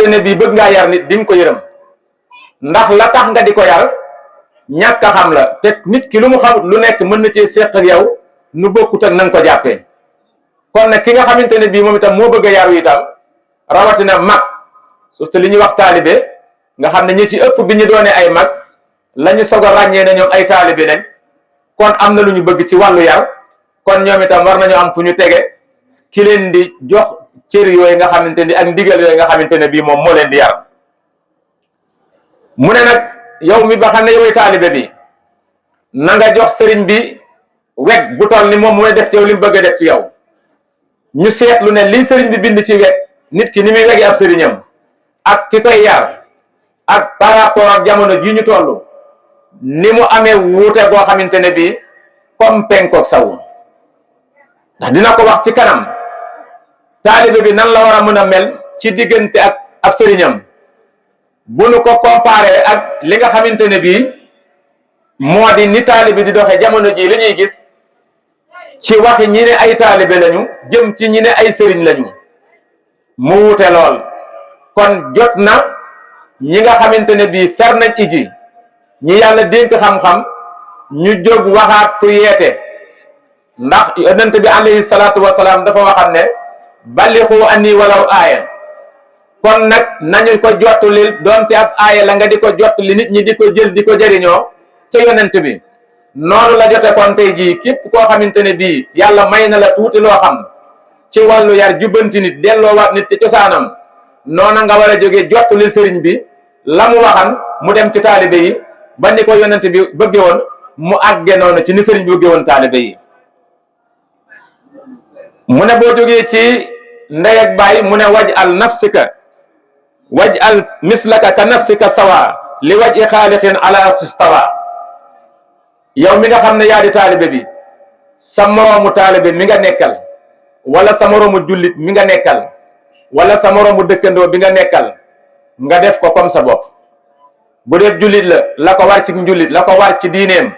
fekkente ne bii bëgg ngaa yar nit di nga ko yërëm ndax la tax nga di ko yar ñàkk a xam la te nit ki lu mu xamut lu nekk mën na cee séq ak yow nu bokkut ak na nga ko jàppee kon nag ki nga xamante ne bii moom itam moo bëgg a yaru itam rawatina mag surtout li ñuy wax taalibe nga xam ne ñi ci ëpp bi ñu doonee ay mag la ñu soog a ràññee ne ñoom ay taalibe lañ kon am na lu ñu bëgg ci wàllu yar kon ñoom itam war nañu am fu ñu tege ki leen di jox cër yooyu nga xamante ni ak ndigal yooyu nga xamante ne bii moom moo leen di yar mu ne nag yow mi ba xam ne yoway taalibe bi na nga jox sëriñ bi weg bu toll ni moom mooy def ci yow li mu bëgg a def ci yow ñu seetlu ne li sëriñ bi bind ci weg nit ki ni muy wegi ab sëriñam ak ki koy yar ak par rapport ak jamono ji ñu toll ni mu amee wuute boo xamante ne bii comme penkook sawu ndax dina ko wax ci kanam taalibe bi nan la war a mën a mel ci diggante ak ab sëriñam bu nu ko comparé ak li nga xamante ne bii moo di ni taalibe di doxe jamono ji li ñuy gis ci waxi ñi ne ay taalibe lañu jëm ci ñi ne ay sëriñ lañu mu wuute lool kon jot na ñi nga xamante ne bii fer nañ iji ñi yàlla dénk xam-xam ñu jóg waxaat ku yeete ndax yonent bi alayhi salaatu wasalaam dafa waxam ne ballixu anni walaw aaya kon nag nañu ko jottali doonte ab aaya la nga di ko jottali nit ñi di ko jël di ko jëriñoo ca yonent bi noonu la jote kon tey jii képp koo xamante ne bii yàlla may na la tuuti loo xam ci wàllu yar jubbanti nit delloowaat nit ci cosaanam noona nga war a jóge jottali sëriñ bi la mu waxan mu dem ci taalibe yi ba ni ko yonent bi bëgge woon mu àgge noonu ci ni sëriñ bi bëgge woon taalibe yi mu ne boo jógee ci ndey ak baay mu ne waj al nafsika waj al mislaka ka nafsika sawa li waj i xaalixin ala sistawa yow mi nga xam ne yaa di taalibe bi sa moroomu taalibe mi nga nekkal wala sa moroomu jullit mi nga nekkal wala sa moroomu dëkkandoo bi nga nekkal nga def ko comme sa bopp bu dee jullit la ko war ci njullit la ko war ci diineem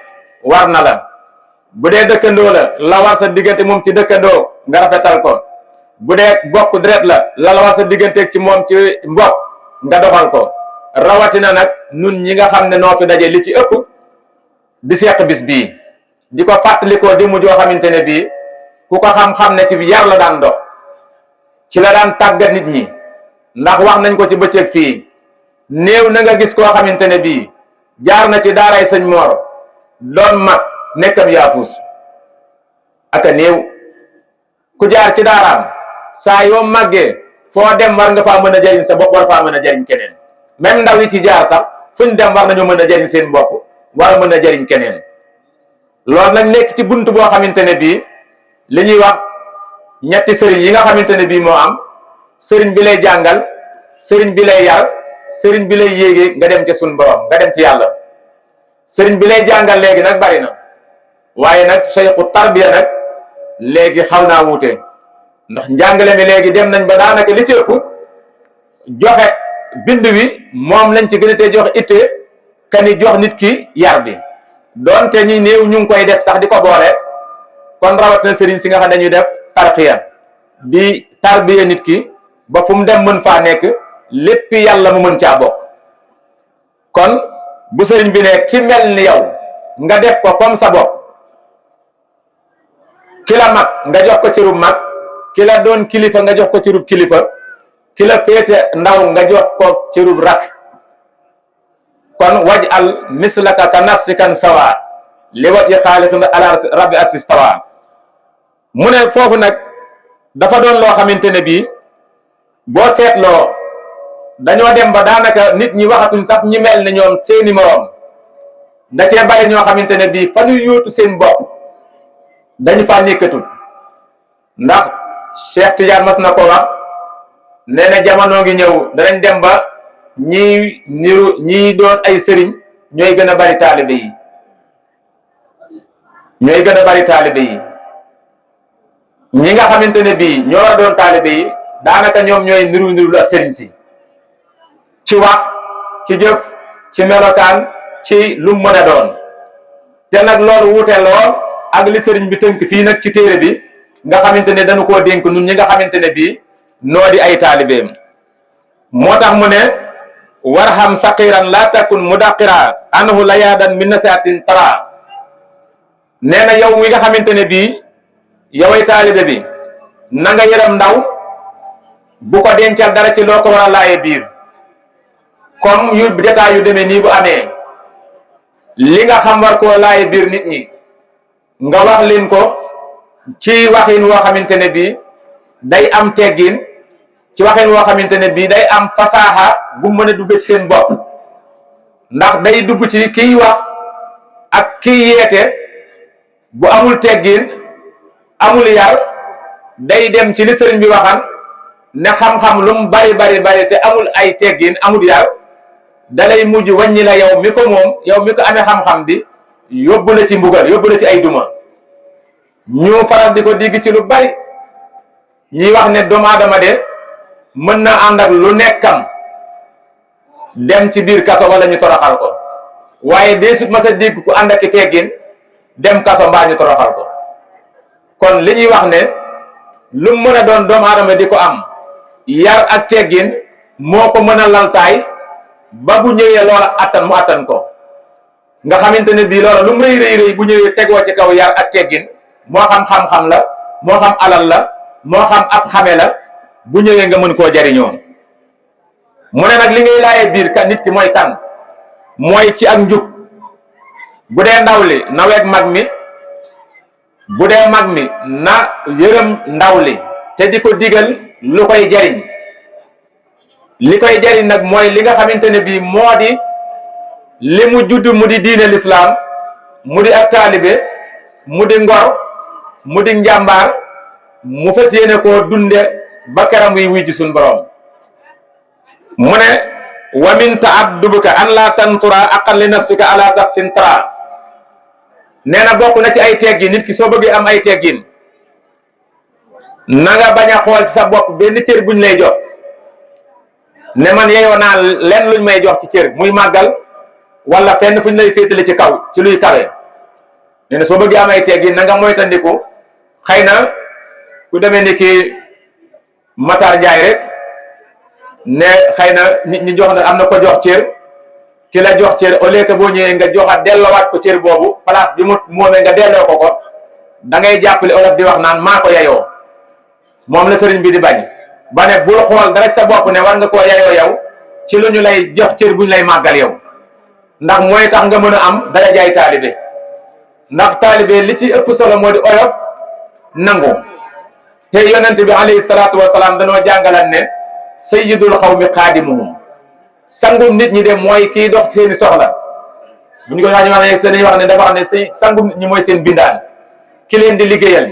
war na la bu dee dëkkandoo la war sa diggante moom ci dëkkandoo nga rafetal ko bu dee bokk deret la war sa digganteeg ci moom ci mbokk nga doxal ko rawatina nag nun ñi nga xam ne noo fi daje li ci ëpp di seq bis bii di ko fàttalikoo di mu joo xamante ne bii ku ko xam-xam ne ci yar la daan dox ci la daan tàggat nit ñi ndax wax nañ ko ci bëccëg fii néew na nga gis koo xamante ne bii jaar na ci daaray sëñ Moor doon mag nekkam yaafus aka néew ku jaar ci daaraam saa yoo màggee foo dem war nga faa mën a jariñ sa bopp war faa mën a jariñ keneen même ndaw yi ci jaar sax fuñ dem war nañu mën a jariñ seen bopp war a mën a jariñ keneen loolu nag nekk ci bunt boo xamante ne bii li ñuy wax ñetti sëriñ yi nga xamante ne bii moo am sëriñ bi lay jàngal sëriñ bi lay yar sëriñ bi lay yéege nga dem ci sun borom nga dem ci yàlla sëriñ bi lay jàngal léegi nag bari na waaye nag sayxu tarbiya nag léegi xaw naa wuute ndax njàngale mi léegi dem nañ ba daanaka li ci ëpp joxe bind wi moom lañ ci gën a tee joxe itte kani jox nit ki yar bi doonte ñi néew ñu ngi koy def sax di ko boole kon rawat na sëriñ si nga xam ne dañuy def tarxiya di tarbiya nit ki ba fu mu dem mën faa nekk lépp yàlla mu mën caa bokk kon bu sëriñ bi ne ki mel ni yow nga def ko comme sa bopp ki la mag nga jox ko cërub mag ki la doon kilifa nga jox ko cërub kilifa ki la féete ndaw nga jox ko cërub rak kon waj al mislaka ka nafsikan sawa li waji xaalixin ala rabbi assistawa mu ne foofu nag dafa doon loo xamante ne bii boo seetloo dañoo dem ba daanaka nit ñi waxatuñ sax ñi mel ne ñoom seeni moroom da cee bari ñoo xamante ne bii fa ñu yóotu seen bopp dañu fa nekkatul ndax Cheikh Tidiane mas na ko wax nee na jamono ngi ñëw danañ dem ba ñii doon ay sëriñ ñooy gën a bari taalibe yi ñi nga xamante ne bii ñoo war a doon taalibe yi daanaka ñoom ñooy niru ak sëriñ si ci wax ci jëf ci melokaan ci lu mën a doon te nag loolu wuute lool ak li sëriñ bi tënk fii nag ci téere bi nga xamante ne dañu koo dénk nun ñi nga xamante ne bii noo di ay taalibeem moo tax mu ne warham saqiran la takun mudaqira anhu layadan min nasihatin tara nee na yow mi nga xamante ne bii yoway taalibe bi na nga yërëm ndaw bu ko dencal dara ci loo ko war a laaye biir comme yu détail yu demee nii bu amee li nga xam war koo laaye biir nit ñi nga wax leen ko ci waxin woo xamante ne bii day am teggin ci waxin woo xamante ne bii day am fasaaxa bu mën a dugg ci seen bopp ndax day dugg ci kiy wax ak kiy yeete bu amul teggin amul yar day dem ci li sëriñ bi waxan ne xam-xam lu mu bari bari bari te amul ay teggin amul yar dalay mujj wàññi la yow mi ko moom yow mi ko amee xam-xam bi yóbbu la ci mbugal yóbbu la ci ay duma ñu faral di ko digg ci lu bari ñuy wax ne doomu aadama de mën na ànd ak lu nekkam dem ci biir kaso wala ñu toroxal ko waaye dee sut ma sa digg ku ànd ak i teggin dem kaso mbaa ñu toroxal ko kon li ñuy wax ne lu mën a doon doomu aadama di ko am yar ak teggin moo ko mën a laltaay ba bu ñëwee loola attan mu attan ko nga xamante ne bii loola lu mu rëy rëy rëy bu ñëwee tegoo ci kaw yar ak teggin moo xam xam-xam la moo xam alal la moo xam ab xame la bu ñëwee nga mën koo jariñoo mu ne nag li ngay laayee biir kan nit ki mooy kan mooy ci ak njub bu dee ndaw li na weg mag mi bu dee mag mi na yërëm ndaw li te di ko digal lu koy jariñ li koy jariñ nag mooy li nga xamante ne bii moo di li mu judd mu di diine lislaam mu di ak taalibe mu di ngor mu di njàmbaar mu fas yéene koo dunde ba keram yi wuy ji suñ borom mu ne wa min ta'addubuka an la tantura aqan li nafsika ala saxsin tra nee na bokk na ci ay teggin nit ki soo bëggee am ay teggin na nga bañ a xool ci sa bopp benn cër buñ lay jox ne man yeyoo naa lenn luñ may jox ci cër muy màggal wala fenn fuñ lay féetale ci kaw ci luy kawe nee na soo bëggee am ay teggin na nga moytandiku xëy na ku demee ni ki Matar Njaay rek ne xëy na nit ñi jox na am na ko jox cër ki la jox cër au lieu que boo ñëwee nga joxaat delloowaat ko cër boobu place bi mu moomee nga delloo ko da ngay jàppale olof di wax naan maa ko yayoo moom la sëriñ bi di bañ ba ne bul xool dara ci sa bopp ne war nga koo yayoo yow ci lu ñu lay jox cër bu ñu lay màggal yow ndax mooy tax nga mën a am dara jaay taalibe ndax taalibe li ci ëpp solo moo di oyof nangu te yonent bi alayhi salaatu wasalaam danoo jàngalan ne sayyidul xawmi xaadimuhum sangum nit ñi de mooy kii dox seeni soxla bu ñu ko wax ne dafa wax ne sangum nit ñi mooy seen bindaan ki leen di liggéeyal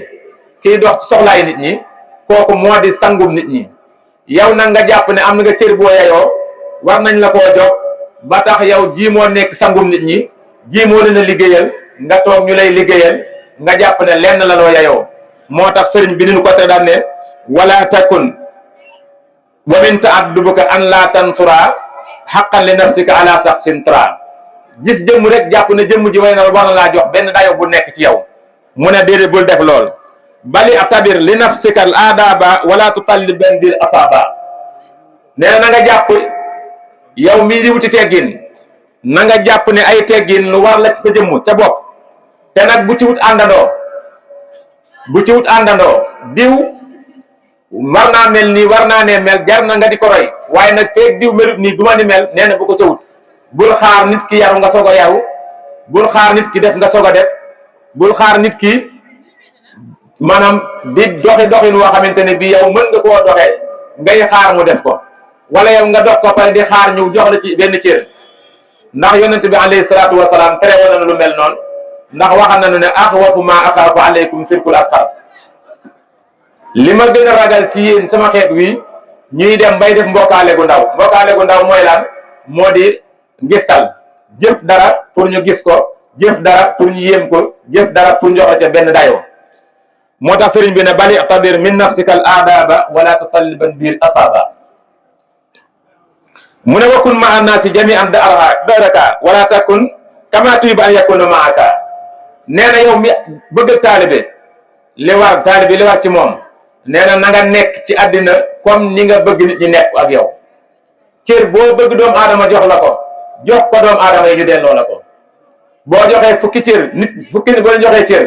kii dox ci soxlaay nit ñi kooku moo di sangum nit ñi yow nag nga jàpp ne am na nga cër boo yayoo war nañ la koo jox ba tax yow jii moo nekk sangum nit ñi jii moo leen a liggéeyal nga toog ñu lay liggéeyal nga jàpp ne lenn la loo yayoo moo tax sëriñ bi niñu ko te daan ne wala takun wa min ta'addubuka an la tantura haqqan li nafsika ala saxsin tra gis jëmm rek jàpp ne jëmm ji way na war na laa jox benn dayo bu nekk ci yow mu ne déedéet bul def lool bali atabir li nafsika al adaba wala tutalliban bil asaba nee na nga jàpp yow mii di wuti teggin na nga jàpp ne ay teggin lu war la ci sa jëmm ca bopp te nag bu ci wut àndandoo diw war naa mel nii war naa ne mel jar na nga di ko roy waaye nag feeg diw melut nii du ma ni mel nee na bu ko ca wut bul xaar nit ki yaru nga soog a yaru bul xaar nit ki def nga soog a def bul xaar nit ki maanaam di doxi doxin woo xamante ne bii yow mën nga koo doxee ngay xaar mu def ko wala yow nga dox ko pare di xaar ñu jox la ci benn cër ndax yonent bi alayhi salaatu wasalaam tere woon na lu mel noonu ndax waxal nañu ne axwafu ma axaafu aleykum sirkul asxar li ma gën a ragal ci yéen sama xeet wi ñuy dem bay def mbokkaale gu ndaw mooy lan moo di ngistal jëf dara pour ñu gis ko jëf dara pour ñu yéem ko jëf dara pour ñu joxe ca benn dayoo moo tax sëriñ bi ne bali tabir min nafsika al aadaba wala tutalliban bil asaba mu ne wakun ma annaasi jami'an daraka wala takun kama tuhibu an yakuna maaka nee na yow mi bëgg taalibe li war ci moom nee na nga nekk ci àddina comme ni nga bëgg nit ñi nekk ak yow cër boo bëgg doomu aadama jox la ko jox ko doomu aadama yi ñu delloo la ko. boo joxee fukki cër fukki nit boo joxee cër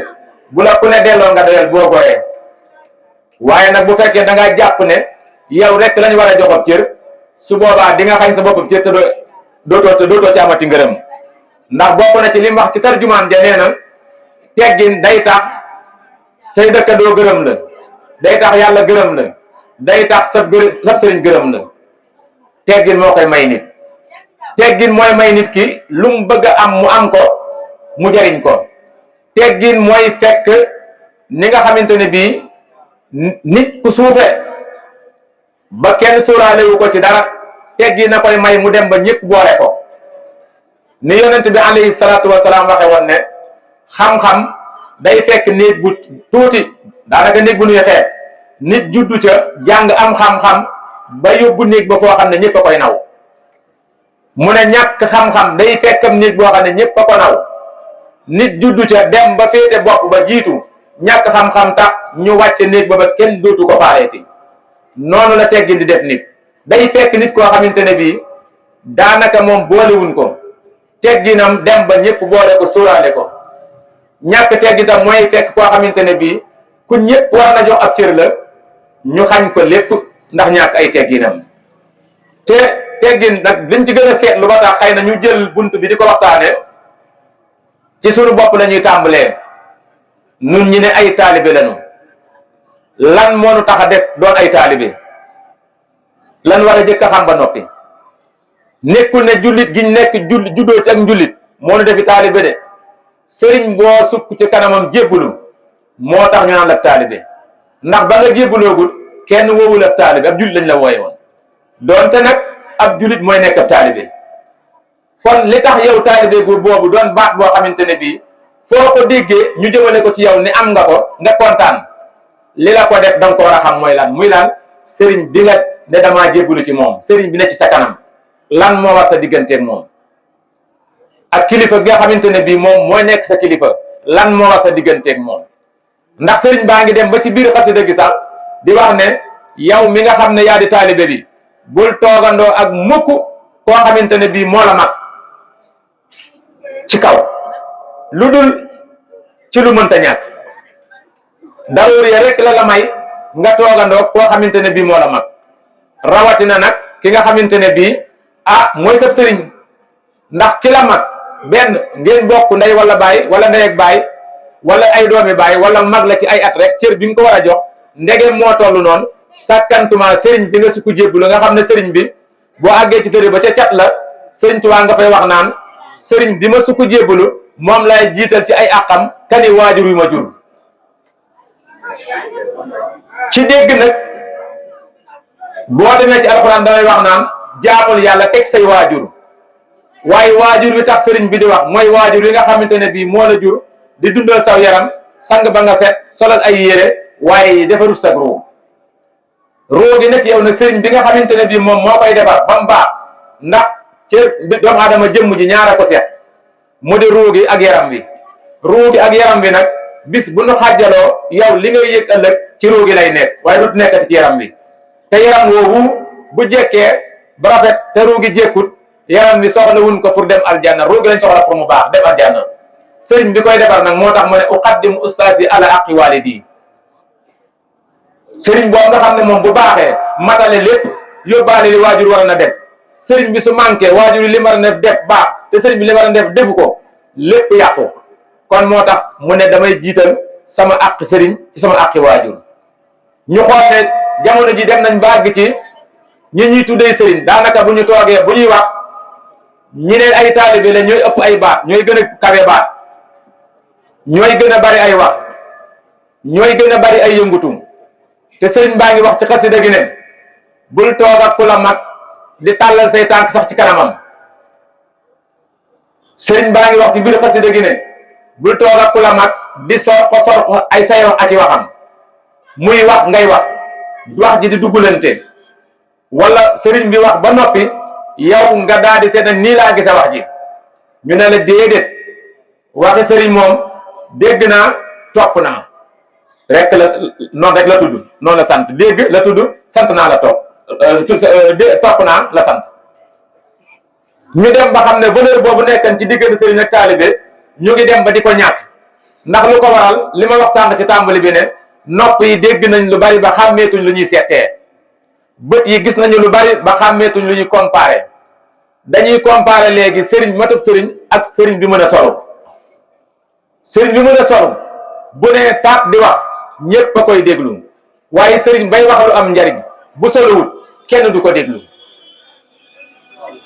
bu la ku ne delloo nga doyal boo gooyee. waaye nag bu fekkee da ngaa jàpp ne yow rek lañ war a joxoon cër su boobaa di nga xañ sa boppam cër te dootoo ci amati ngërëm. ndax bokk na ci li mu wax ci tarjumaan ja nee na teggin day tax say dëkkandoo gërëm la, day tax yàlla gërëm la, day tax sab sëriñ gërëm la. teggin moo koy may nit. teggin mooy may nit ki lu mu bëgg a am mu am ko mu jariñ ko. teggin mooy fekk ni nga xamante ne bii nit ku suufe ba kenn sóoraale wu ko ci dara teggin na koy may mu dem ba ñëpp boole ko. ni yonent bi alayhi salaatu wasalaam waxe woon ne xam-xam day fekk néeg bu tuuti daanaka néeg bu nuy xeet nit juddu ca jàng am xam-xam ba yóbbu néeg ba foo xam ne ñëpp a koy naw. mu ne ñàkk xam-xam day fekkam néeg boo xam ne ñëpp a ko naw nit juddu ca dem ba féete bopp ba jiitu ñàkk xam-xam tax ñu wàcce néeg ba kenn dootu ko faaleeti. noonu la teggin di def nit. day fekk nit koo xamante ne bii daanaka moom boolewuñ ko tegginam dem ba ñëpp boole ko sóoraale ko. ñàkk tegginam mooy fekk koo xamante ne bii ku ñëpp war na jox ab cër la ñu xañ ko lépp ndax ñàkk ay tegginam. te teggin nag liñ ci gën a seetlu ba tax xëy na ñu jël bunt bi di ko waxtaane ci sunu bopp la ñuy tàmbalee. nun ñi ne ay taalibe lañu lan moo nu tax a def doon ay taalibe lan war a jëkk a xam ba noppi. nekkul ne jullit giñ nekk juddoo ci ak njullit moo nu defi taalibe de sëriñ boo sukk ci kanamam jébbulu moo tax ñu naan la taalibe. ndax ba nga jébbaloogul kenn woowul ab taalibe ab jullit lañ la wooye woon doonte nag ab jullit mooy nekk ab taalibe. kon li tax yow taalibe gu boobu doon baat boo xamante ne bii foo ko déggee ñu jëmale ko ci yow ni am nga ko nga kontaan li la ko def danga ko war a xam mooy lan muy lan sëriñ bi nga ne damaa jébbalu ci moom sëriñ bi ne ci sa kanam lan moo war sa digganteeg moom. ak kilifa gi nga xamante ne bii moom mooy nekk sa kilifa lan moo war sa digganteeg moom. ndax sëriñ baa ngi dem ba ci biir xasida gi sax di wax ne yow mi nga xam ne yaa di taalibe bi bul toogandoo ak mukk koo xamante ne bii moo la mag ci kaw lu dul ci lu mënta ñàkk. daruur ya rek la may nga toogandoo koo xamante ne bii moo la mag rawatina nag ki nga xamante ne bii mooy sab sëriñ. ndax ki la mag benn ngeen bokk ndey wala baay wala ndey ak baay wala ay doomi baay wala mag la ci ay at rek cër bi nga ko war a jox ndegem moo toll noonu sàkkantuma sëriñ bi nga sukk jébbalu nga xam ne sëriñ bi boo àggee ci kër ba ca cat la sëriñ Tuubaa nga fay wax naan sëriñ bi ma sukk jébbalu moom lay jiital ci ay àqam kani waajur yu ma jur. ci dégg nag boo demee ci alxuraan damay wax naan jaamul yàlla teg say waajur waaye waajur wi tax sëriñ bi di wax mooy waajur wi nga xamante ne bii moo la jur di dundal saw yaram sang ba nga set solal ay yére waaye defarul sag ruu gi nekk yow nag sëriñ bi nga xamante ne bii moom moo koy defar ba mu baax ndax ci doomu aadama jëmm ji ñaara ko seet mu di ruu gi ak yaram wi. ruu gi ak yaram wi nag bis bu nu xàjjaloo yow li ngay yëg ëllëg ci ruu gi lay nekk waaye du nekkati ci yaram wi. te yaram woowu bu jekkee ba rafet te ruu gi jekkut yaram wi soxla wuñ ko pour dem aljanna ruu gi lañ soxla pour mu baax dem aljanna. sëriñ bi koy defar nag moo tax mu ne uqaddimu ustaasi ala aqi walidi. sëriñ boobu nga xam ne moom bu baaxee matale lépp yóbbaale li waajur war na def sëriñ bi su manqué waajur yi li war a def baax te sëriñ bi li war a def defu ko lépp yàqu. kon moo tax mu ne damay jiital sama àq sëriñ ci sama àqi waajur. ñu xool ne jamono ji dem nañ ba àgg ci ñi ñuy tuddee sëriñ daanaka bu ñu toogee bu ñuy wax ñi neen ay taalibe la ñooy ëpp ay baat ñooy gën a kawe baat ñooy gën a bari ay wax ñooy gën a bari ay yëngutu. te sëriñ baa ngi wax ci xasida gi ne bul toog ak ku la mag di tàllal say tànk sax ci kanamam. sëriñ baa ngi wax ci biir xasida gi ne bul toog ak ku la mag di sor ko ay say wax ak i waxam muy wax ngay wax ji di duggulante wala sëriñ bi wax ba noppi yow nga daal di seet nii laa gise wax ji ñu ne la déedéet waxi sëriñ moom dégg naa topp naa rek la noonu rek la tudd noonu la sant dégg la tudd sant naa la topp naa la sant ñu dem ba xam ne valeur boobu nekkan ci diggante sëriñ ak taalibe ñu ngi dem ba di ko ñàkk. ndax lu ko waral li ma wax sànq ci tàmbali bi ne nopp yi dégg nañ lu bari ba xàmmeetuñ lu ñuy seetee, bët yi gis nañu lu bari ba xàmmeetuñ lu ñuy comparé. dañuy comparé léegi sëriñ matub sëriñ ak sëriñ bi mën a solu. sëriñ bi mën a solu bu nee taat di wax ñépp a koy déglu, waaye sëriñ bay wax lu am njariñ bu soluwut kenn du ko déglu.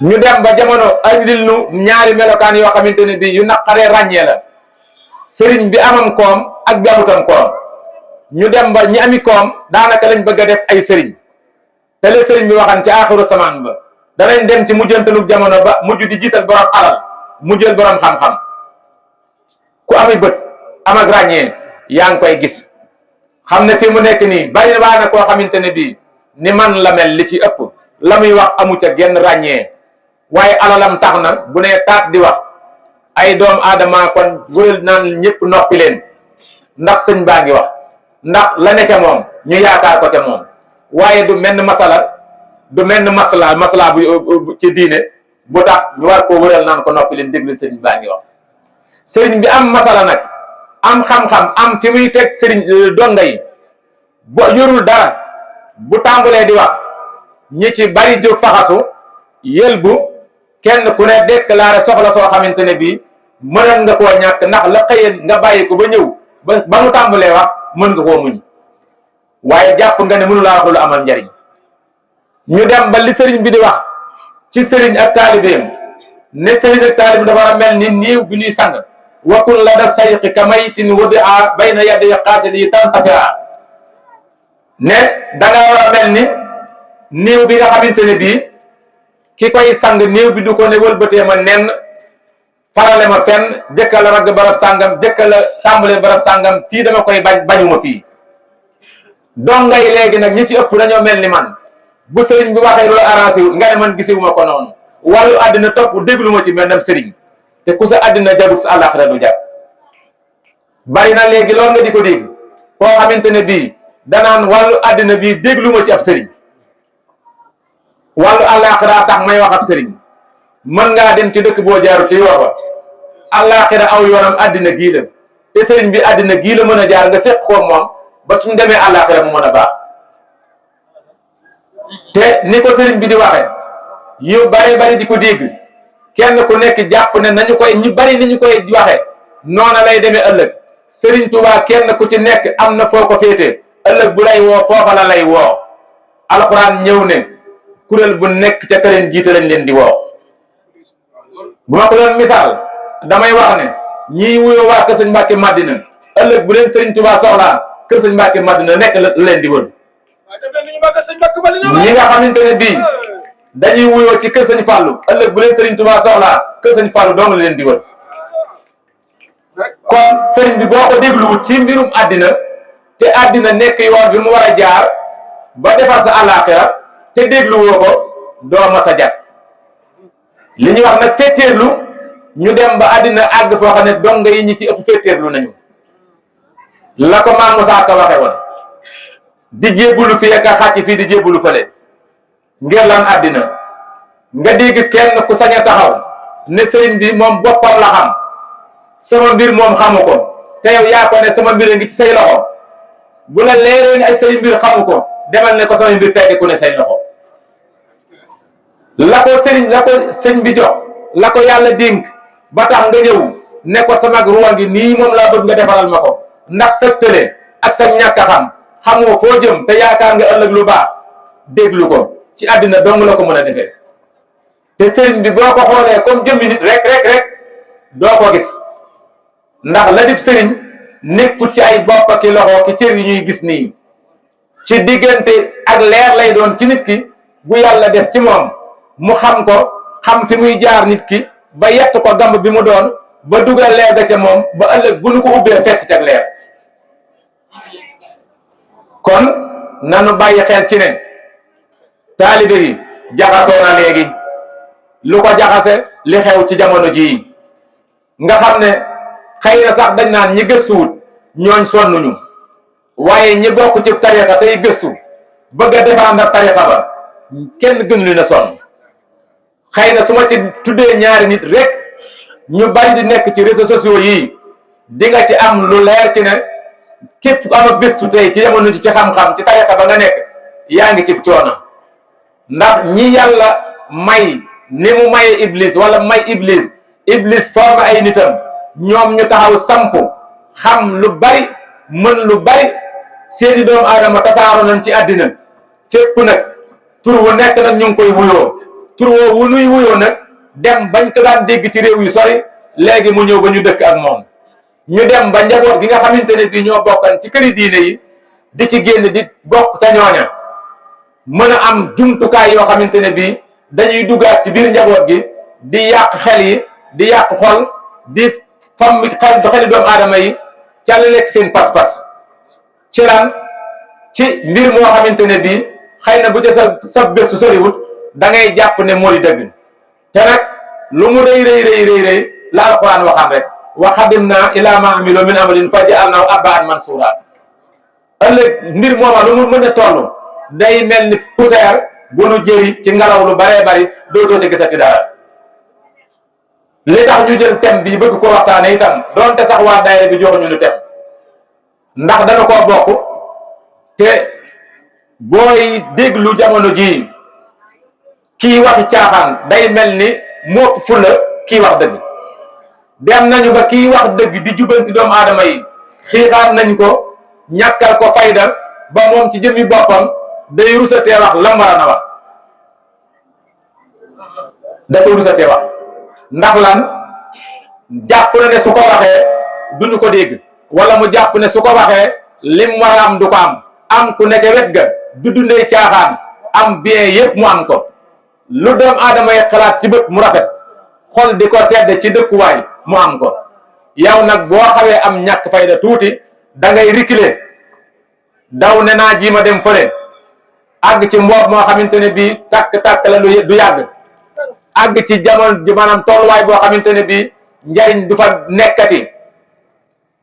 ñu dem ba jamono andil nu ñaari melokaan yoo xamante ne bii yu naqaree ràññee la, sëriñ bi amam koom ak bi amutam koom. ñu dem ba ñi ami koom daanaka lañ bëgg a def ay sëriñ, te le sëriñ bi waxan ci aaxiru samaan ba danañ dem ci mujjantalug jamono ba mujj di jiital borom alal mu jël borom xam-xam. ku ami bët am ak ràññee yaa ngi koy gis, xam ne fii mu nekk nii bari na koo xamante ne bii ni man la mel li ci ëpp la muy wax amu ca genn ràññee, waaye alalam tax na bu nee taat di wax ay doom aadama kon wëral naan ñëpp noppi leen ndax sëñ baa ngi wax, ndax la ne ca moom ñu yaakaar ko ca moom. waaye du menn masala du menn masala bu ci diine bu tax ñu war koo wëral naan ko noppi leen déglu sëriñ baa ngi wax. sëriñ bi am masala nag am xam-xam am fi muy teg sëriñ donga yi bu yorul dara bu tàmbalee di wax ñi ci bari jóg faxasu yëlbu kenn ku ne déclaré soxla soo xamante ne bii mënoon nga koo ñàkk ndax la xëyeen nga bàyyi ko ba ñëw ba mu tàmbalee wax mën nga koo muñ, waaye jàpp nga ne mënu laa wax lu amal njariñ. ñu dem ba li sëriñ bi di wax ci sëriñ ak taalibeem ne sëriñ ak taalibeem dafa war a mel ni niiw bi ñuy sang, wakun la da sayqi ka maytin wudia bayna yadi xaasili yi tantafia ne danga war a mel ni niiw bi nga xamante ne bii ki koy sang niiw bi du ko ne wëlbatee ma nenn farale ma fenn jëkka la ragg barab sàngam jëkka la tàmbalee barab sàngam fii dama koy bañuma fii. dongay léegi nag ñi ci ëpp dañoo mel ni man bu sëriñ bi waxee loolu arrangé wul nga ne man gisewuma ko noonu, wàllu àddina topp déglu ma ci mel nam sëriñ, te ku sa àddina jarut sa àllaaxira du jar. bari na léegi loolu nga di ko dégg koo xamante ne bii danaan wàllu àddina bii déglu ma ci ab sëriñ, wàllu àllaaxira tax may wax ab sëriñ. mën ngaa dem ci dëkk boo jaaru ci yoor ba àllaaxira aw yoonam àddina gii la, te sëriñ bi àddina gii la mën a jaar nga séq ko moom ba suñ demee àllaaxira mu mën a baax. te ni ko sëriñ bi di waxe yu bari di ko dégg kenn ku nekk jàpp ne nañu koy ñu bari ni ñu koy waxe noona lay demee ëllëg. sëriñ Tuubaa kenn ku ci nekk am na foo ko féete, ëllëg bu lay woo foofa la lay woo. alxuraan ñëw ne kuréel bu nekk ca këleen jiite lañ leen di woo. bu ma ko doon misaal damay wax ne ñii wuyoo waa kër sëñ Mbàkke Madina ëllëg bu leen sëriñ Tuubaa soxlaa kër sëñ Mbàkke Madina nekk la leen di wër. ñi nga xamante ne bii dañuy wuyoo ci kër sëñ Fàllu ëllëg bu leen sëriñ Tuubaa soxlaa kër sëñ Fàllu doom la leen di wër. kon sëriñ bi boo ko dégluwut ci mbirum àddina te àddina nekk yoon bi mu war a jaar ba defar sa àllaaxira te dégluwoo ko doo ma sa jat. li ñuy wax nag féeteerlu ñu dem ba àddina àgg foo xam ne donga yi ñi ci ëpp féeteerlu nañu la ko maam Musaa Ka waxe woon di jébbulu fii ak xàcc fii di jébbulu fële ngir lan àddina. nga dégg kenn ku sañ a taxaw ne sëriñ bi moom boppam la xam, sama mbir moom xamu ko, te yow yaa ko ne sama mbir a ngi ci say loxo. bu la leeree ni ay say mbir xamu ko demal ne ko sama mbir tey ku ne say loxo. la ko sëriñ bi jox la ko yàlla dénk ba tax nga ñëw ne ko sama ruwa ngi nii moom laa bëgg nga defaral ma ko, ndax sa tële ak sa ñàkk a xam xamoo foo jëm te yaakaar nga ëllëg lu baax, déglu ko ci àddina dong la ko mën a defee. te sëriñ bi boo ko xoolee comme jëmmi nit rek doo ko gis, ndax la dib sëriñ nekkul ci ay bopp ki loxo ki cër yi ñuy gis nii, ci diggante ak leer lay doon ci nit ki bu yàlla def ci moom mu xam ko, xam fi muy jaar nit ki ba yett ko gamb bi mu doon ba dugal leer ga ca moom ba ëllëg bu nu ko ubbee fekk ca leer. kon nanu bàyyi xel ci ne taalibe yi jaxasoo na léegi. lu ko jaxase li xew ci jamono jii nga xam ne xëy na sax dañ naan ñi gëstuwut ñooñ sonnuñu, waaye ñi bokk ci tarixa tey gëstu bëgg a défendre tarixa ba kenn gënu leen a sonn. xëy na su ma ci tuddee ñaari nit rek ñu bari di nekk ci réseaux sociaux yi di nga ci am lu leer ci ne képp ku am ak gëstu tey ci jamono ji ci xam-xam ci tarixa ba nga nekk yaa ngi ci coono ndax ñi yàlla may ni mu maye iblis wala may iblis forme ay nitam ñoom ñu taxaw sampu xam lu bari mën lu bari seeni doomu aadama tasaaro nañ ci àddina fépp nag tur wu nekk nag ñu ngi koy wuyoo tur woo wu nuy wuyoo nag dem bañ ko daan dégg ci réew yu sori léegi mu ñëw ba ñu dëkk ak moom ñu dem ba njaboot gi nga xamante ne bii ñoo bokkan ci këri diine yi di ci génn di bokk ca ñooña mën a am jumtukaay yoo xamante ne bii dañuy duggaat ci biir njaboot gi di yàq xel yi di yàq xol di fam xeli doomu aadama yi ca la lekk seen pas-pas ci lan ci mbir moo xamante ne bii xëy na bu ca sa gëstu soriwut da ngay jàpp ne mooy dëgg te nag lu mu rëy rëy la alquran waxaan rek wa qadimna ila ma amilu min amalin fa ja'alnahu haba'an mansura ëllëg mbir mooma lu mu mën a toll day mel ni poussière bu nu jëri ci ngelaw lu baree bari dootoo ci gisati dara li tax ñu jël thème bi bëgg ko waxtaane itam doonte sax waa daayira bi joxuñu ñu thème ndax dana koo bokk te booy déglu jamono ji kii waxi caaxaan day mel ni moo fulla kii wax dëgg dem nañu ba kii wax dëgg di jubanti doomu aadama yi xiixaat nañ ko ñàkkal ko fayda ba moom ci jëmmi boppam day rusatee wax lam war a na wax da koy rusatee wax ndax lan jàpp na ne su ko waxee duñu ko dégg wala mu jàpp ne su ko waxee lim war a am du ko am ku nekk wet ga du dundee caaxaan am bien yépp mu am ko lu doomu aadama yi xalaat ci bët mu rafet xol di ko sedd ci dëkkuwaay mu am ko yow nag boo xawee am ñàkk fayda tuuti da ngay reculer daw ne naa jiima dem fële àgg ci mboob moo xamante ne bii tàkk-tàkk la du yàgg àgg ci jamono ji maanaam tolluwaay boo xamante ne bii njariñ du fa nekkati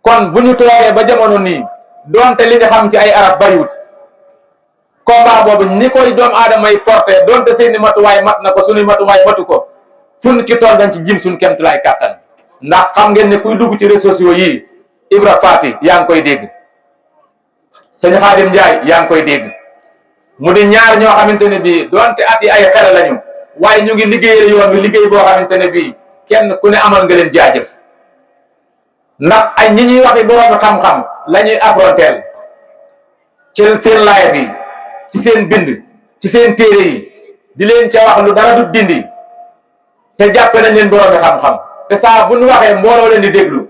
kon bu ñu toogee ba jamono nii doonte li nga xam ci ay arab bariwut combat boobu ni koy doomu aadama yi porté doonte seeni matuwaay mat na ko suñuy matuwaay matu ko fun ci tool dañ ci jim suñ kemtulaay kàttan ndax xam ngeen ne kuy dugg ci réseaux sociaux yii Ibra Fati yaa ngi koy dégg sëñ Xaadim Njaay yaa ngi koy dégg mu di ñaar ñoo xamante ne bii doonte at yi ay xel lañu waaye ñu ngi liggéeyal yoon wi liggéey boo xamante ne bii kenn ku ne amal nga leen jaajëf ndax ay ñi ñuy waxi boroomi xam-xam la ñuy affronteel ci seen live yi ci seen bind ci seen téere yi di leen ca wax lu dara du dindi te jàppe nañ leen boroomi xam-xam te saa bu ñu waxee mbooloo leen di déglu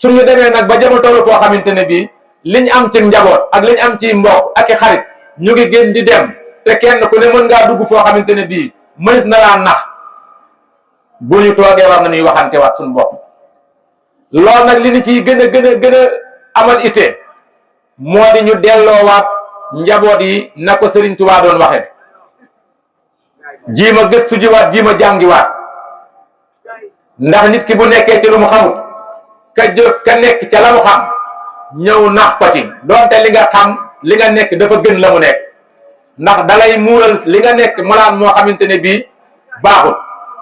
suñu demee nag ba jamono tollu foo xamante ne bii liñ am ci njaboot ak liñ am ci mbokk ak i xarit ñu ngi gën di dem te kenn ku ne mën ngaa dugg foo xamante ne bii mënees na laa nax bu ñu toogee war nañuy waxante waat suñu bopp loolu nag li ñu ciy gën a amal ite moo di ñu delloowaat njaboot yi na ko Sëriñ Tuubaa doon waxe jiima gëstu jiwaat jiima jàngiwaat ndax nit ki bu nekkee ci lu mu xamut ka nekk ca la mu xam ñëw nax ko ci doonte li nga xam li nga nekk dafa gën la mu nekk ndax dalay muural li nga nekk malaan moo xamante ne bii baaxut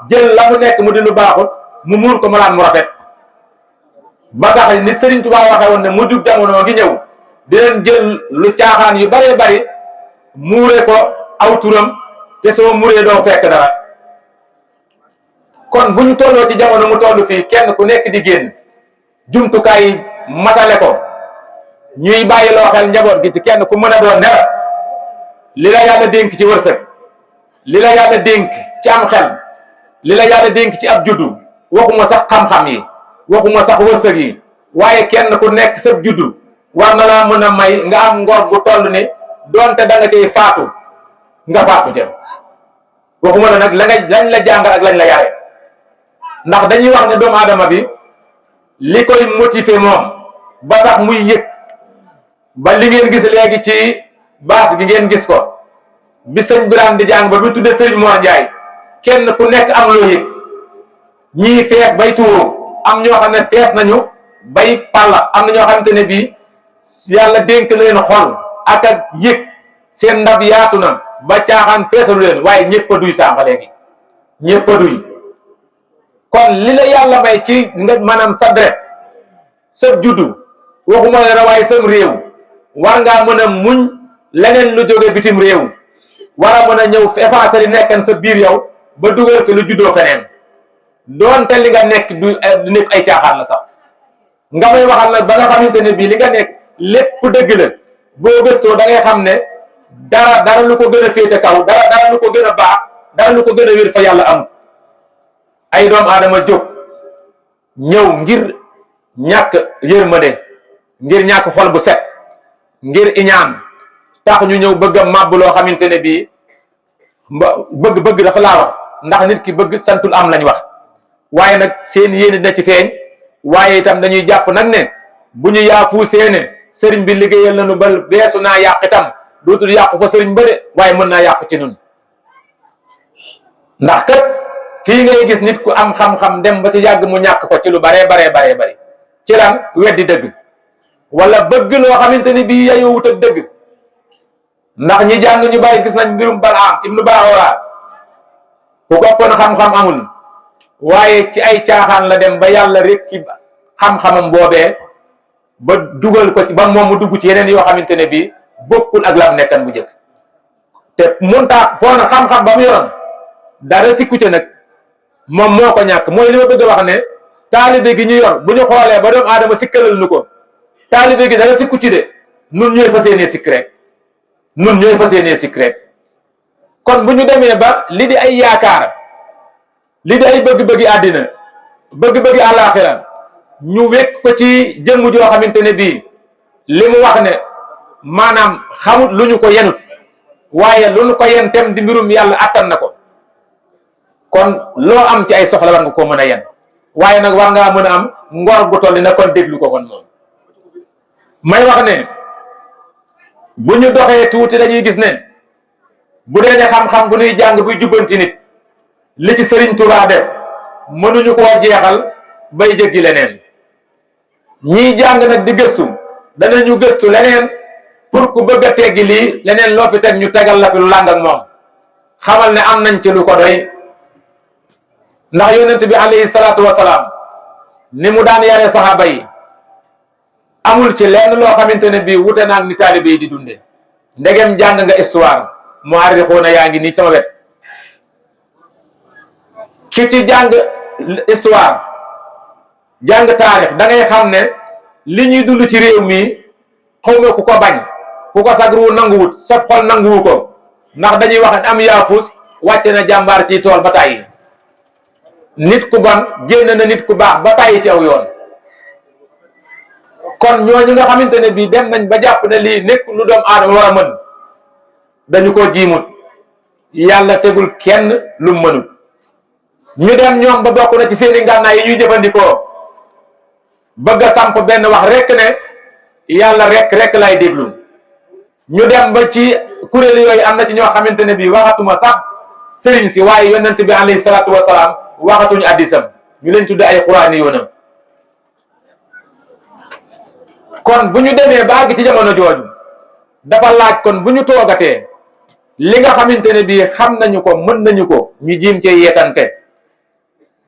jël la mu nekk mu di lu baaxut mu muur ko malaan mu rafet ba tax ni Sëriñ Tuubaa waxe woon ne mu jug jamono ngi ñëw di leen jël lu caaxaan yu baree bari muure ko aw turam te soo muree doo fekk dara kon bu ñu tolloo ci jamono mu toll fii kenn ku nekk di génn jumtukaay yi matale ko ñuy bàyyi loo xel njaboot gi ci kenn ku mën a doon ne li la yàlla dénk ci wërsëg li la yàlla dénk ci am xel li la yàlla dénk ci ab juddu waxuma sax xam-xam yi waxuma sax wërsëg yi waaye kenn ku nekk sa juddu war na laa mën a may nga am ngor bu toll ni doonte da nga cay faatu nga faatu ca waxuma la nag lañ la jàngal ak lañ la yare ndax dañuy wax ne doomu aadama bi li koy motiver moom ba tax muy yëg ba li ngeen gis léegi ci baas gi ngeen gis ko bi sëñ Birame di jàng ba bi tudde sëñ Mor Njaay kenn ku nekk am loo yëg ñii fees bay tuuru am ñoo xam ne fees nañu bay pàllax am na ñoo xamante ne bii yàlla dénk leen xol ak yëg seen ndab yaatu na ba caaxaan feesalu leen waaye ñëpp a duy sànq léegi ñëpp a duy kon li la yàlla may ci nga maanaam sa deret sa juddu waxuma la waaye sam réew war ngaa mën a muñ leneen lu jóge bitim réew war a mën a ñëw effacer li nekkan sa biir yow ba dugal fi lu juddoo feneen doonte li nga nekk du nekk ay caaxaan la sax nga may waxal nag ba nga xamante ne bii li nga nekk lépp dëgg la boo gëstoo da ngay xam ne dara lu ko gën a féete kaw dara lu ko gën a baax dara lu ko gën a wér fa yàlla amul ay doomu aadama jóg ñëw ngir ñàkk yërmande ngir ñàkk xol bu set ngir iñaan tax ñu ñëw bëgg a màbb loo xamante ne bii bëgg dafa laa wax ndax nit ki bëgg santul am lañ wax waaye nag seen yéene dina ci feeñ waaye itam dañuy jàpp nag ne bu ñu yaafuusee ne sëriñ bi liggéeyal nañu ba weesu naa yàq itam dootul yàqu fa sëriñ ba de waaye mën naa yàqu ci nun ndax kat fii ngay gis nit ku am xam-xam dem ba ci yàgg mu ñàkk ko ci lu baree bari ci lan weddi dëgg wala bëgg loo xamante ni bii yayoo wut ak dëgg ndax ñi jàng ñu bàyyi gis nañ mbirum Balaam ibnu Baawora ku goppoon xam-xam amul waaye ci ay caaxaan la dem ba yàlla rek ci xam-xamam boobee ba dugal ko ci ba moom mu dugg ci yeneen yoo xamante ne bii bokkul ak lam nekkan bu njëkk te muntaa poona xam-xam ba mu yoroon dara sikku ca nag moom moo ko ñàkk mooy li ma bëgg a wax ne taalibe gi ñu yor bu ñu xoolee ba doomu aadama sikkalal nu ko taalibe gi dara sikku ci de nun ñooy fas yéenee sikk rek kon bu ñu demee ba li di ay yaakaar li di ay bëgg-bëggi àddina bëgg-bëggi àllaaxira ñu wekk ko ci jëmm joo xamante ne bii li mu wax ne maanaam xamut lu ñu ko yenut waaye lu ñu ko yen tem di mbirum yàlla attan na ko kon loo am ci ay soxla war nga koo mën a yen waaye nag war ngaa mën a am ngor gu toll na kon déglu ko kon moom may wax ne bu ñu doxee tuuti dañuy gis ne bu dee ne xam-xam bu ñuy jàng buy jubbanti nit li ci Sëriñ Tuubaa def mënuñu koo jeexal bay jéggi leneen ñiy jàng nag di gëstu danañu gëstu leneen pour ku bëgg a teggi lii leneen loo fi teg ñu tegal la fi lu làng ak moom xamal ne am nañ ci lu ko doy ndax yonent bi alayhi salaatu wasalaam ni mu daan yare saxaaba yi amul ci lenn loo xamante ne bii wute naag ni taalibe yi di dunde ndegem jàng nga histoire muarrixuuna yaa ngi nii sama wet ki ci jàng histoire jàng taarix da ngay xam ne li ñuy dund ci réew mi xawma ku ko bañ ku ko sagru nanguwut sab xol nanguwu ko ndax dañuy wax am yaafus wàcce na jàmbaar ci tool ba tàyyi nit ku bon génn na nit ku baax ba tàyyi ci aw yoon kon ñooñu nga xamante ne bii dem nañ ba jàpp ne lii nekk lu doom aadama war a mën dañu ko jiimut yàlla tegul kenn lu mënut ñu dem ñoom ba bokk na ci seeni ngànnaay yi ñuy jëfandikoo bëgg a samp benn wax rek ne yàlla rek lay déglu ñu dem ba ci kuréel yooyu am na ci ñoo xamante ne bii waxatuma sax sëriñ si waaye yonent bi alayhi salaatu wasalaam waxatuñu addisam ñu leen tudde ay quraani yoonam kon bu ñu demee ba àgg ci jamono jooju dafa laaj kon bu ñu toogatee li nga xamante ne bii xam nañu ko mën nañu ko ñu jiim cee yeetante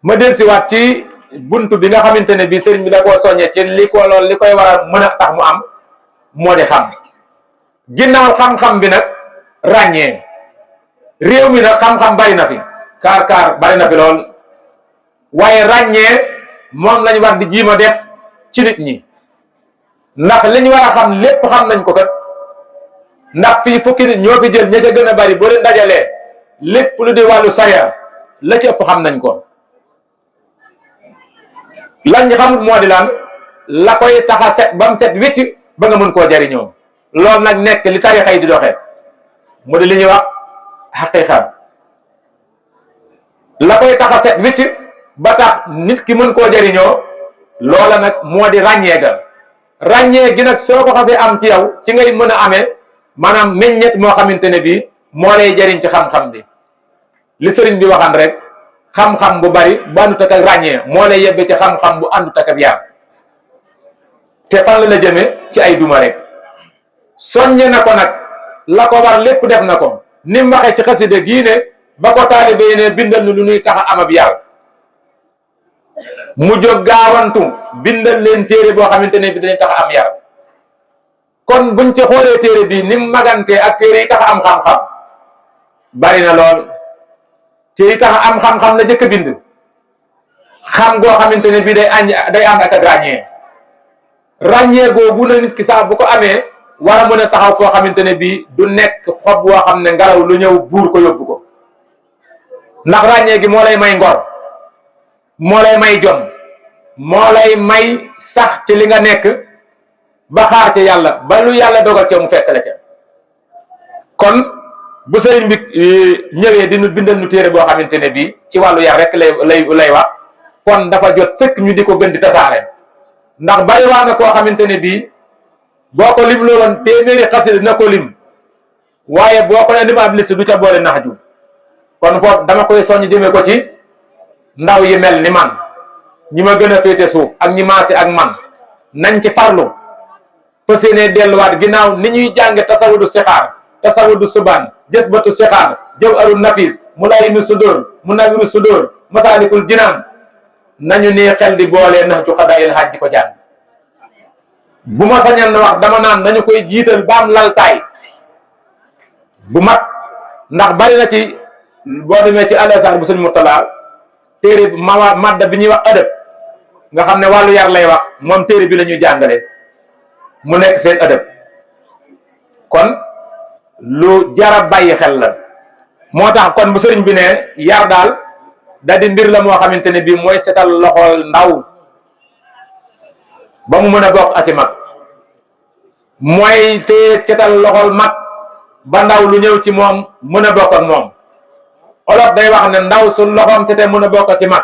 ma dellusiwaat ci buntu bi nga xamante ne bii sëriñ bi da koo soññee ci li ko lool li koy waral mën a tax mu am moo di xam ginnaaw xam-xam bi nag ràññee réew mi nag xam-xam bari na fi kaar bari na fi lool waaye ràññee moom lañ war di jiima def ci nit ñi ndax li ñu war a xam lépp xam nañ ko kat ndax fii fukki nit ñoo fi jël ña ca gën a bari boo leen dajalee lépp lu di wàllu sariya la ci ëpp xam nañ ko lañ xamul moo di lan la koy tax a set ba mu set wicc ba nga mën koo jariñoo loolu nag nekk li tarixa yi di doxee mu di li ñuy wax xaqiqa la koy tax a set wicc ba tax nit ki mën koo jariñoo loola nag moo di ràññee ga ràññee gi nag soo ko xasee am ci yow ci ngay mën a amee maanaam meññet moo xamante ne bii moo lay jariñ ci xam-xam bi li sëriñ bi waxaan rek xam-xam bu bari bu àndut ak ràññee moo lay yebbe ci xam-xam bu àndut ak yar te fan la jëme ci ay duma rek soññe na ko nag la ko war lépp def na ko ni mu waxee ci xasida gii ne ba ko taalibe yi ne bindal nu lu nuy tax a am ab yar mu jóg gaawantu bindal leen téere boo xamante ne bi dañuy tax a am yar kon buñ ci xoolee téere bi ni mu magantee ak téere yi tax a am xam-xam bari na lool téere yi tax a am xam-xam la jëkk a bind xam goo xamante ne bii day ànd ak ràññee ràññee googu na nit ki sax bu ko amee war a mën a taxaw foo xamante ne bii du nekk xob woo xam ne ngelaw lu ñëw buur ko yóbbu ko ndax ràññee gi moo lay may ngor moo lay may jom moo lay may sax ci li nga nekk ba xaar ci yàlla ba lu yàlla dogal ca mu fekk la ca kon bu sëriñ bi ñëwee di nu bindal nu téere boo xamante ne bii ci wàllu yar rek lay wax kon dafa jot sëkk ñu di ko gën di tasaare ndax bari waa na koo xamante ne bii boo ko lim looloon téeméeri xasida na ko lim waaye boo ko ne lim ab liste du ca boole nax ju kon foofu dama koy soññ jëmee ko ci ndaw yi mel ni man ñi ma gën a féete suuf ak ñi maase ak man nañ ci farlu fas yéene delluwaat ginnaaw ni ñuy jànge tasawudu sixaar tasawudu subaan jësbatu sixaar jëw arul nafis mu layinu sudóor mu nawiru sudóor masaalikul jinaan nañu nii xel di boolee nax ju xadaa il xaaj di ko jàng bu ma sañal na wax dama naan nañu koy jiital ba am laltaay bu mag ndax bari na ci boo demee ci àlasar bu suñ murtalaa téere madda bi ñuy wax ëdëb nga xam ne wàllu yar lay wax moom téere bi la ñuy jàngale mu nekk seen ëdëb kon lu jara bàyyi xel la moo tax kon bu sëriñ bi ne yar daal da di mbir la moo xamante ne bii mooy setal loxol ndaw ba mu mën a bokk ak i mag mooy te setal loxol mag ba ndaw lu ñëw ci moom mën a bokk ak moom olof day wax ne ndaw su loxoom setee mën a bokk ak i mag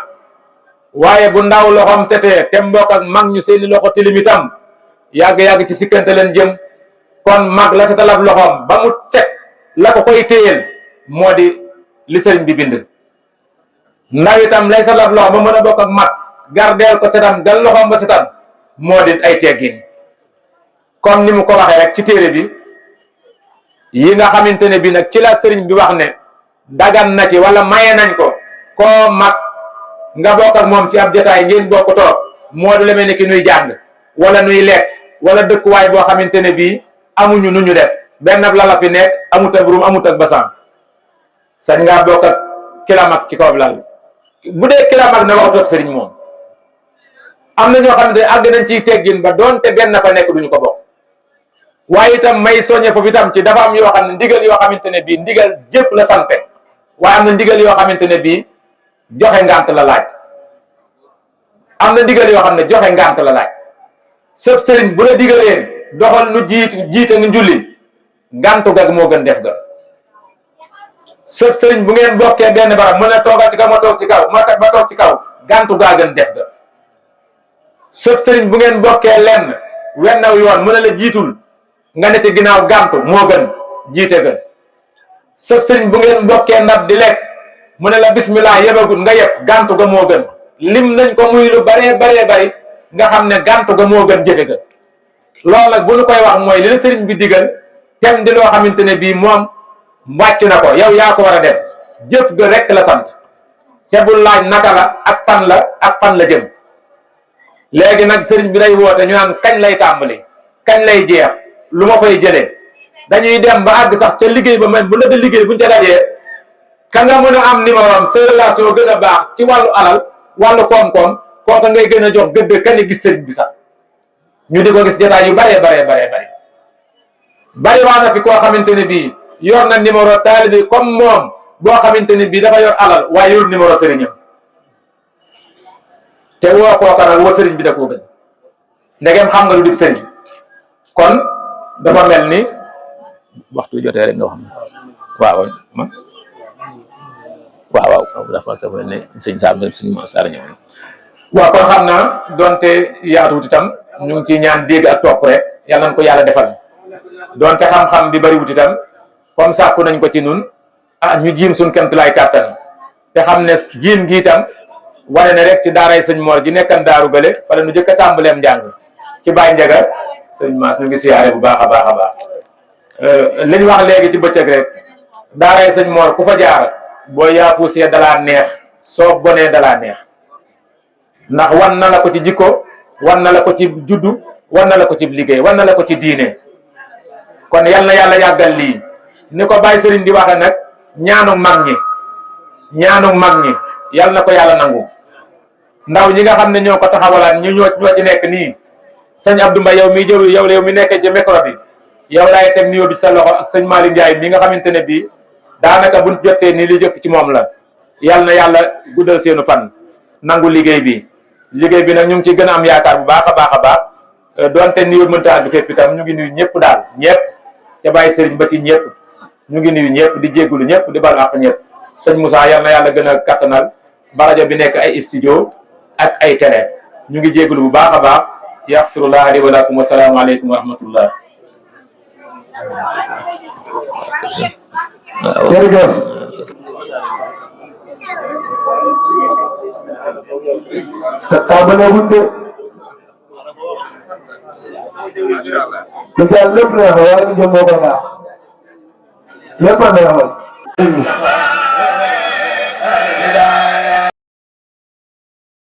waaye bu ndaw loxoom setee te mbokk ak mag ñu seeni loxo tilim itam yàgg-yàgg ci sikkante leen jëm kon mag la setal ab loxoom ba mu set la ko koy téyeel moo di li sëriñ bi bind ndaw itam lay setal ab loxo ba mën a bokk ak mag gardeel ko setam gal loxoom ba setam moo di ay teggin comme ni mu ko waxee rek ci téere bi yi nga xamante ne bi nag ci la sëriñ bi wax ne dagan na ci wala maye nañ ko koo mag nga bokk ak moom ci ab jotaay ngeen bokk toog moo di demee ni ki nuy jàng wala nuy lekk wala dëkkuwaay boo xamante ne bii amuñu nu ñu def benn lala fi nekk amut ak ruum amut ak basan sañ ngaa bokk ak kila mag ci kaw lal bu dee kila mag na waxtu ak sëriñ moom am na ñoo xamante ne àgg nañ ciy teggin ba doonte benn fa nekk duñu ko bokk waaye itam may soññe foofu itam ci dafa am yoo xam ne ndigal yoo xamante ne bii ndigal jëf la sante waaye am na ndigal yoo xamante ne bii joxe ngant la laaj am na ndigal yoo xam ne joxe ngant la laaj sëb sëriñ bu la digalee doxal nu jiite nga julli ngantu gag moo gën def ga sëb sëriñ bu ngeen bokkee benn barab mën a toogal ci kaw ma toog ci kaw ma ba toog ci kaw ngantu gaa gën def ga sëb sëriñ bu ngeen bokkee lenn wennaw yoon mën a la jiitul nga ne ci ginnaaw gàntu moo gën jiite ga sëb sëriñ bu ngeen bokkee ndab di lekk mu ne la bismillah yebagul nga yeb gàntu ga moo gën lim nañ ko muy lu baree bari nga xam ne gàntu ga moo gën jëfe ga loolu nag bu ñu koy wax mooy li la sëriñ bi digal tem di loo xamante ne bii moom wàcc na ko yow yaa ko war a def jëf ga rek la sant te bul laaj naka la ak fan la jëm léegi nag sëriñ bi day woote ñu naan kañ lay tàmbali kañ lay jeex lu ma fay jëlee dañuy dem ba àgg sax ca liggéey ba man bu la da liggéey buñu ca dajee ka nga mën a am numéro am sa relation gën a baax ci wàllu alal wàllu koom-koom kooka ngay gën a jox gëdd kan gis sëriñ bi sax ñu di ko gis jotaay yu bari waa na fi koo xamante ne bii yor na numéro taalibe comme moom boo xamante ne bii dafa yor alal waaye yor numéro sëriñam te woo kooka nag woo sëriñ bi da koo gën ndegem xam nga lu dib sëriñ kon dafa mel ni waxtu jotee rek nga xam waaw dafa sa ne sëñ Saam suñu Massar ñëw waaw kon xam naa donte yaatuwut itam ñu ngi ciy ñaan dégg ak topp rek yal nañ ko yàlla defal donte xam-xam bi bariwut itam comme sàkku nañ ko ci nun ñu jiim suñ kemt lay kàttan te xam ne jiim gi itam wane ne rek ci daaray sëñ Mor gi nekkan daaru gële fa la nu jëkk a tàmbaleem njàng ci Baay Njaga sëñ Maas ñu ngi siyaare bu baax a baax li ñu wax léegi ci bëccëg rek daaray sëñ Mor ku fa jaar boo yaafuusee dalaa neex soo bonee dalaa neex ndax wan na la ko ci jikko wan na la ko ci juddu wan na la ko ci liggéey wan na la ko ci diine kon yal na yàlla yàggal lii ni ko Baye Serigne di waxe nag ñaanu mag ñi yal na ko yàlla nangu ndaw ñi nga xam ne ñoo ko taxawalaan ñoo ci nekk nii sëñ Abdou Mbaye yow mi jëw yow mi nekkee ci micro bi yow laay teg nuyoo bi sa loxo ak sëñ Malick Ndiaye mi nga xamante ne bii daanaka buñ jotee nii li jëpp ci moom la yal na yàlla guddal seenu fan nangu liggéey bi nag ñu ngi ci gën a am yaakaar bu baax a baax doonte nuyoo mënta àgg fépp itam ñu ngi nuyu ñëpp daal ñëpp ca Baye Serigne ba ci ñëpp ñu ngi nuyu ñëpp di jéggulu ñëpp di bal àq ñëpp sëñ Moussa yal na yàlla gën a kattanal ba rajo bi nekk ay studio ak ay télé ñu ngi jéggulu bu baax a baax yaxfirullah li wa lakum wa salaamu aleykum wa rahmatullah jërëjëf tàmbalee de lu jàll lépp neex waaye lu jëm moo ko neex lépp a neexal